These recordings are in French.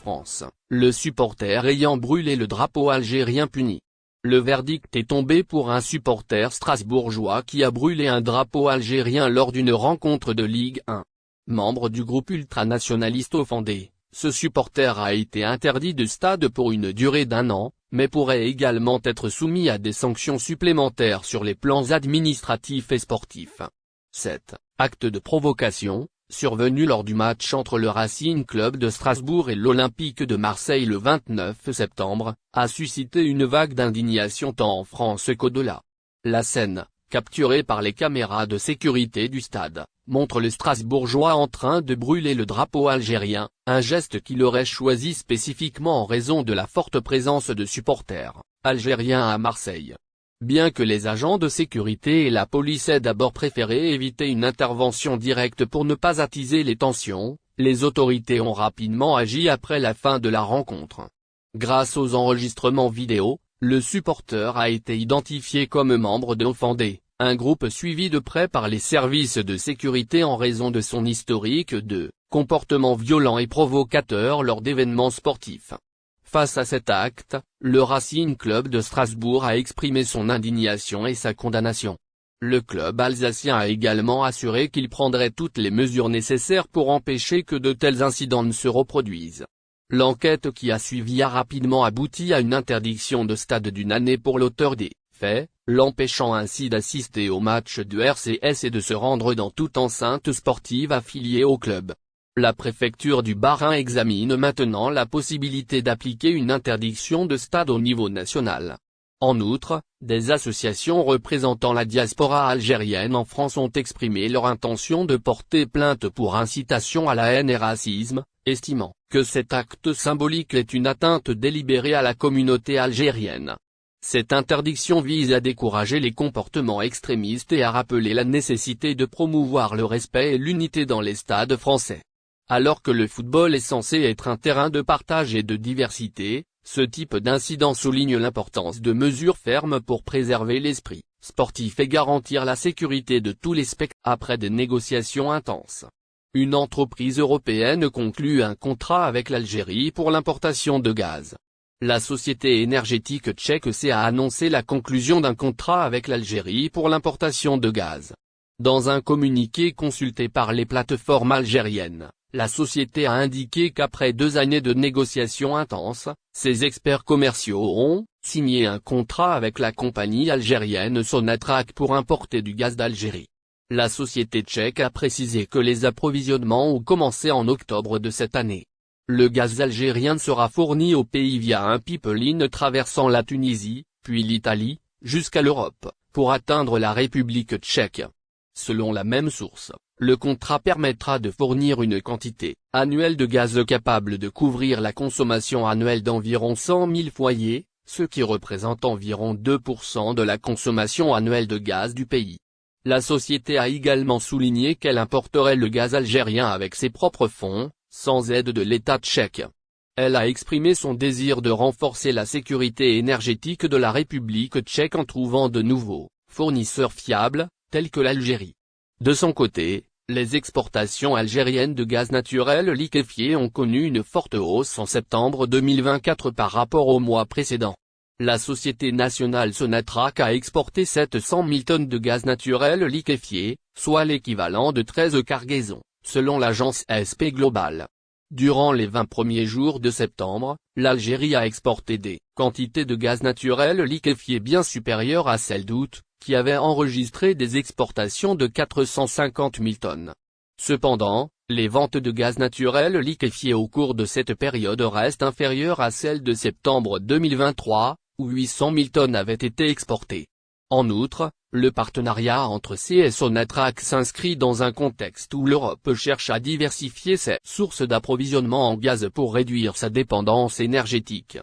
France, le supporter ayant brûlé le drapeau algérien puni. Le verdict est tombé pour un supporter strasbourgeois qui a brûlé un drapeau algérien lors d'une rencontre de Ligue 1. Membre du groupe ultranationaliste offendé, ce supporter a été interdit de stade pour une durée d'1 an, mais pourrait également être soumis à des sanctions supplémentaires sur les plans administratifs et sportifs. 7. Acte de provocation, survenu lors du match entre le Racing Club de Strasbourg et l'Olympique de Marseille le 29 septembre, a suscité une vague d'indignation tant en France qu'au-delà. La scène, capturée par les caméras de sécurité du stade, montre le Strasbourgeois en train de brûler le drapeau algérien, un geste qu'il aurait choisi spécifiquement en raison de la forte présence de supporters algériens à Marseille. Bien que les agents de sécurité et la police aient d'abord préféré éviter une intervention directe pour ne pas attiser les tensions, les autorités ont rapidement agi après la fin de la rencontre. Grâce aux enregistrements vidéo, le supporter a été identifié comme membre de Offendé, un groupe suivi de près par les services de sécurité en raison de son historique de comportement violent et provocateur lors d'événements sportifs. Face à cet acte, le Racing Club de Strasbourg a exprimé son indignation et sa condamnation. Le club alsacien a également assuré qu'il prendrait toutes les mesures nécessaires pour empêcher que de tels incidents ne se reproduisent. L'enquête qui a suivi a rapidement abouti à une interdiction de stade d'1 année pour l'auteur des faits, l'empêchant ainsi d'assister aux matchs du RCS et de se rendre dans toute enceinte sportive affiliée au club. La préfecture du Bas-Rhin examine maintenant la possibilité d'appliquer une interdiction de stade au niveau national. En outre, des associations représentant la diaspora algérienne en France ont exprimé leur intention de porter plainte pour incitation à la haine et racisme, estimant que cet acte symbolique est une atteinte délibérée à la communauté algérienne. Cette interdiction vise à décourager les comportements extrémistes et à rappeler la nécessité de promouvoir le respect et l'unité dans les stades français. Alors que le football est censé être un terrain de partage et de diversité, ce type d'incident souligne l'importance de mesures fermes pour préserver l'esprit sportif et garantir la sécurité de tous les spectateurs. Après des négociations intenses, une entreprise européenne conclut un contrat avec l'Algérie pour l'importation de gaz. La société énergétique tchèque a annoncé la conclusion d'un contrat avec l'Algérie pour l'importation de gaz. Dans un communiqué consulté par les plateformes algériennes, la société a indiqué qu'après 2 années de négociations intenses, ses experts commerciaux ont signé un contrat avec la compagnie algérienne Sonatrach pour importer du gaz d'Algérie. La société tchèque a précisé que les approvisionnements ont commencé en octobre de cette année. Le gaz algérien sera fourni au pays via un pipeline traversant la Tunisie, puis l'Italie, jusqu'à l'Europe, pour atteindre la République tchèque. Selon la même source, le contrat permettra de fournir une quantité annuelle de gaz capable de couvrir la consommation annuelle d'environ 100 000 foyers, ce qui représente environ 2% de la consommation annuelle de gaz du pays. La société a également souligné qu'elle importerait le gaz algérien avec ses propres fonds, sans aide de l'État tchèque. Elle a exprimé son désir de renforcer la sécurité énergétique de la République tchèque en trouvant de nouveaux fournisseurs fiables, tels que l'Algérie. De son côté, les exportations algériennes de gaz naturel liquéfié ont connu une forte hausse en septembre 2024 par rapport au mois précédent. La société nationale Sonatrach a exporté 700 000 tonnes de gaz naturel liquéfié, soit l'équivalent de 13 cargaisons, selon l'agence ASP Global. Durant les 20 premiers jours de septembre, l'Algérie a exporté des quantités de gaz naturel liquéfié bien supérieures à celles d'août, qui avait enregistré des exportations de 450 000 tonnes. Cependant, les ventes de gaz naturel liquéfié au cours de cette période restent inférieures à celles de septembre 2023, où 800 000 tonnes avaient été exportées. En outre, le partenariat entre et Sonatrach s'inscrit dans un contexte où l'Europe cherche à diversifier ses sources d'approvisionnement en gaz pour réduire sa dépendance énergétique.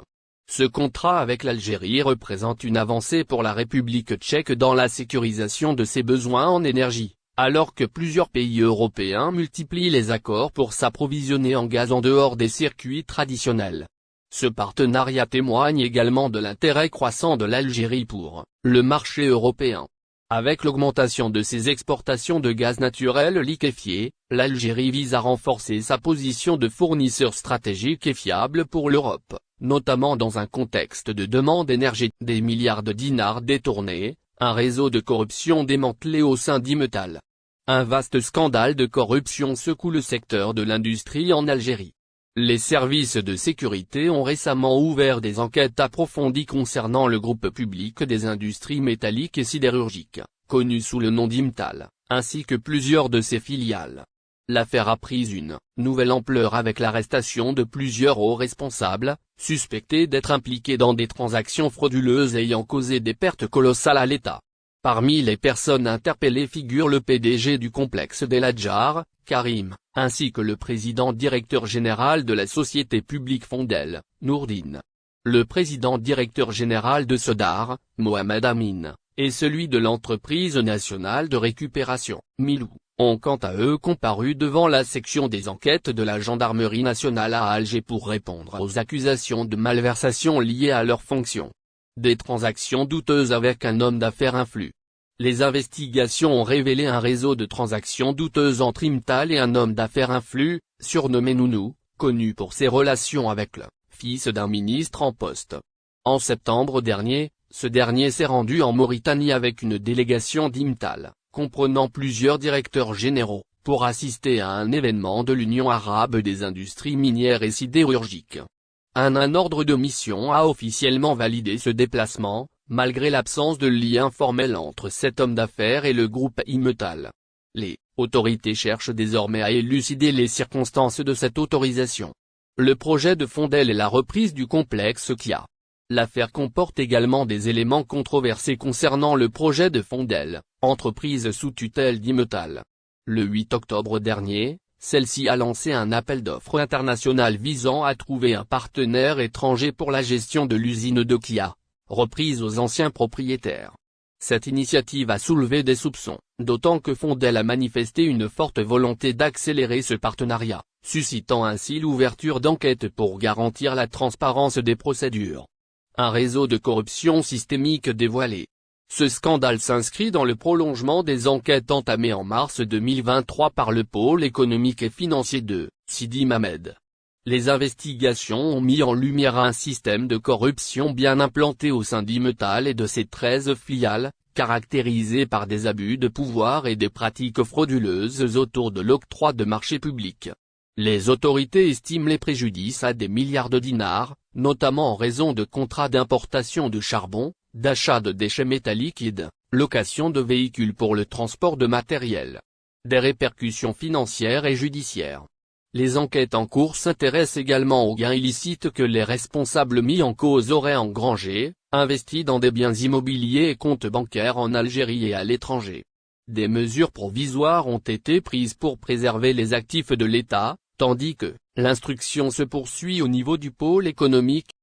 Ce contrat avec l'Algérie représente une avancée pour la République tchèque dans la sécurisation de ses besoins en énergie, alors que plusieurs pays européens multiplient les accords pour s'approvisionner en gaz en dehors des circuits traditionnels. Ce partenariat témoigne également de l'intérêt croissant de l'Algérie pour le marché européen. Avec l'augmentation de ses exportations de gaz naturel liquéfié, L'Algérie vise à renforcer sa position de fournisseur stratégique et fiable pour l'Europe, notamment dans un contexte de demande énergétique. Des milliards de dinars détournés, un réseau de corruption démantelé au sein d'Imetal. Un vaste scandale de corruption secoue le secteur de l'industrie en Algérie. Les services de sécurité ont récemment ouvert des enquêtes approfondies concernant le groupe public des industries métalliques et sidérurgiques, connu sous le nom d'Imetal, ainsi que plusieurs de ses filiales. L'affaire a pris une nouvelle ampleur avec l'arrestation de plusieurs hauts responsables, suspectés d'être impliqués dans des transactions frauduleuses ayant causé des pertes colossales à l'État. Parmi les personnes interpellées figure le PDG du complexe d'El Hadjar, Karim, ainsi que le président directeur général de la société publique Fondel, Nourdine. Le président directeur général de Sodar, Mohamed Amin, et celui de l'entreprise nationale de récupération, Milou, ont quant à eux comparu devant la section des enquêtes de la gendarmerie nationale à Alger pour répondre aux accusations de malversation liées à leurs fonctions. Des transactions douteuses avec un homme d'affaires influent. Les investigations ont révélé un réseau de transactions douteuses entre Imetal et un homme d'affaires influent, surnommé Nounou, connu pour ses relations avec le fils d'un ministre en poste. En septembre dernier, ce dernier s'est rendu en Mauritanie avec une délégation d'Imetal, comprenant plusieurs directeurs généraux, pour assister à un événement de l'Union arabe des industries minières et sidérurgiques. Un ordre de mission a officiellement validé ce déplacement, malgré l'absence de lien formel entre cet homme d'affaires et le groupe Imetal. Les autorités cherchent désormais à élucider les circonstances de cette autorisation. Le projet de Fondel est la reprise du complexe Kia. L'affaire comporte également des éléments controversés concernant le projet de Fondel, entreprise sous tutelle d'Imetal. Le 8 octobre dernier, celle-ci a lancé un appel d'offres international visant à trouver un partenaire étranger pour la gestion de l'usine de Kia, reprise aux anciens propriétaires. Cette initiative a soulevé des soupçons, d'autant que Fondel a manifesté une forte volonté d'accélérer ce partenariat, suscitant ainsi l'ouverture d'enquêtes pour garantir la transparence des procédures. Un réseau de corruption systémique dévoilé. Ce scandale s'inscrit dans le prolongement des enquêtes entamées en mars 2023 par le pôle économique et financier de Sidi Mamed. Les investigations ont mis en lumière un système de corruption bien implanté au sein d'Imetal et de ses 13 filiales, caractérisé par des abus de pouvoir et des pratiques frauduleuses autour de l'octroi de marchés publics. Les autorités estiment les préjudices à des milliards de dinars, notamment en raison de contrats d'importation de charbon, d'achat de déchets métalliques et de location de véhicules pour le transport de matériel. Des répercussions financières et judiciaires. Les enquêtes en cours s'intéressent également aux gains illicites que les responsables mis en cause auraient engrangés, investis dans des biens immobiliers et comptes bancaires en Algérie et à l'étranger. Des mesures provisoires ont été prises pour préserver les actifs de l'État, tandis que l'instruction se poursuit au niveau du pôle économique.